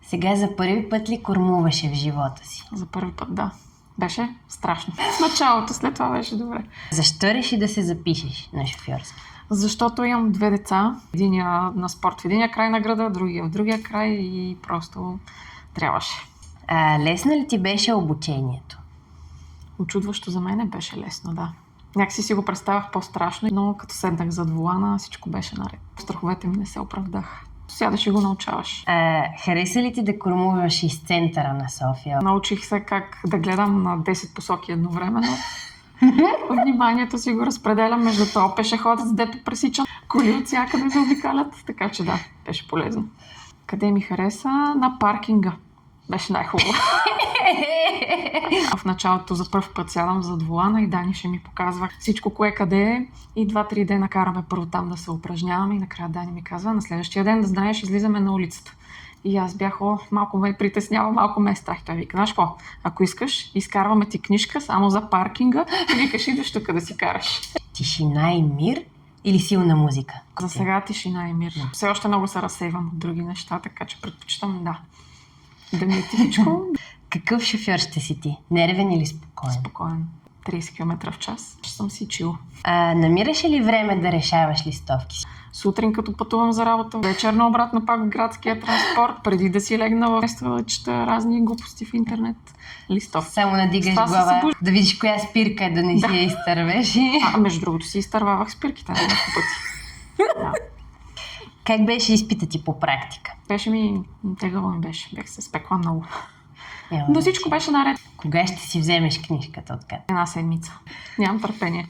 Сега за първи път ли кормуваше в живота си? За първи път, да. Беше страшно. В началото, след това беше добре. Защо реши да се запишеш на шофьорски? Защото имам 2 деца. Единия на спорт в единия край на града, другия в другия край и просто трябваше. Лесно ли ти беше обучението? Очудващо за мен беше лесно, да. Някакси си го представях по-страшно, но като седнах зад волана, всичко беше наред. Страховете ми не се оправдаха. Сядаш и го научаваш. Хареса ли ти да кормуваш из центъра на София? Научих се как да гледам на 10 посоки едновременно. Вниманието си го разпределям между този пешеходец, дето пресичам коли от всякъде заобикалят. Така че да, беше полезно. Къде ми хареса? На паркинга. Беше най-хубаво. В началото за първ път сядам зад волана и Дани ще ми показва всичко кое къде е. И 2-3 дена караме първо там да се упражняваме и накрая Дани ми казва, на следващия ден да знаеш, излизаме на улицата. И аз бях, малко ме притеснява, малко ме е страх. Той вика, знаеш какво, ако искаш, изкарваме ти книжка само за паркинга и викаш, идваш тук да си караш. Тишина и мир или силна музика? За сега тишина и мир. Все още много се разсейвам от други неща, така че предпочитам да ми е тихичко. Какъв шофьор ще си ти? Нервен или спокоен? Спокоен. 30 км в час. Ще съм си чил. Намираш ли време да решаваш листовки? Сутрин, като пътувам за работа, вечерно обратно пак в градския транспорт, преди да си легна в место, чета разни глупости в интернет. Листовки. Само надигаш глава, да видиш коя спирка е, да не си я изтървеш. Между другото си изтървавах спирките на няколко пъти. Да. Как беше изпита ти по практика? Беше ми тегаво ми беше. Бях се спекла много. Но всичко беше наред. Кога ще си вземеш книжката откъде? 1 седмица. Нямам търпение.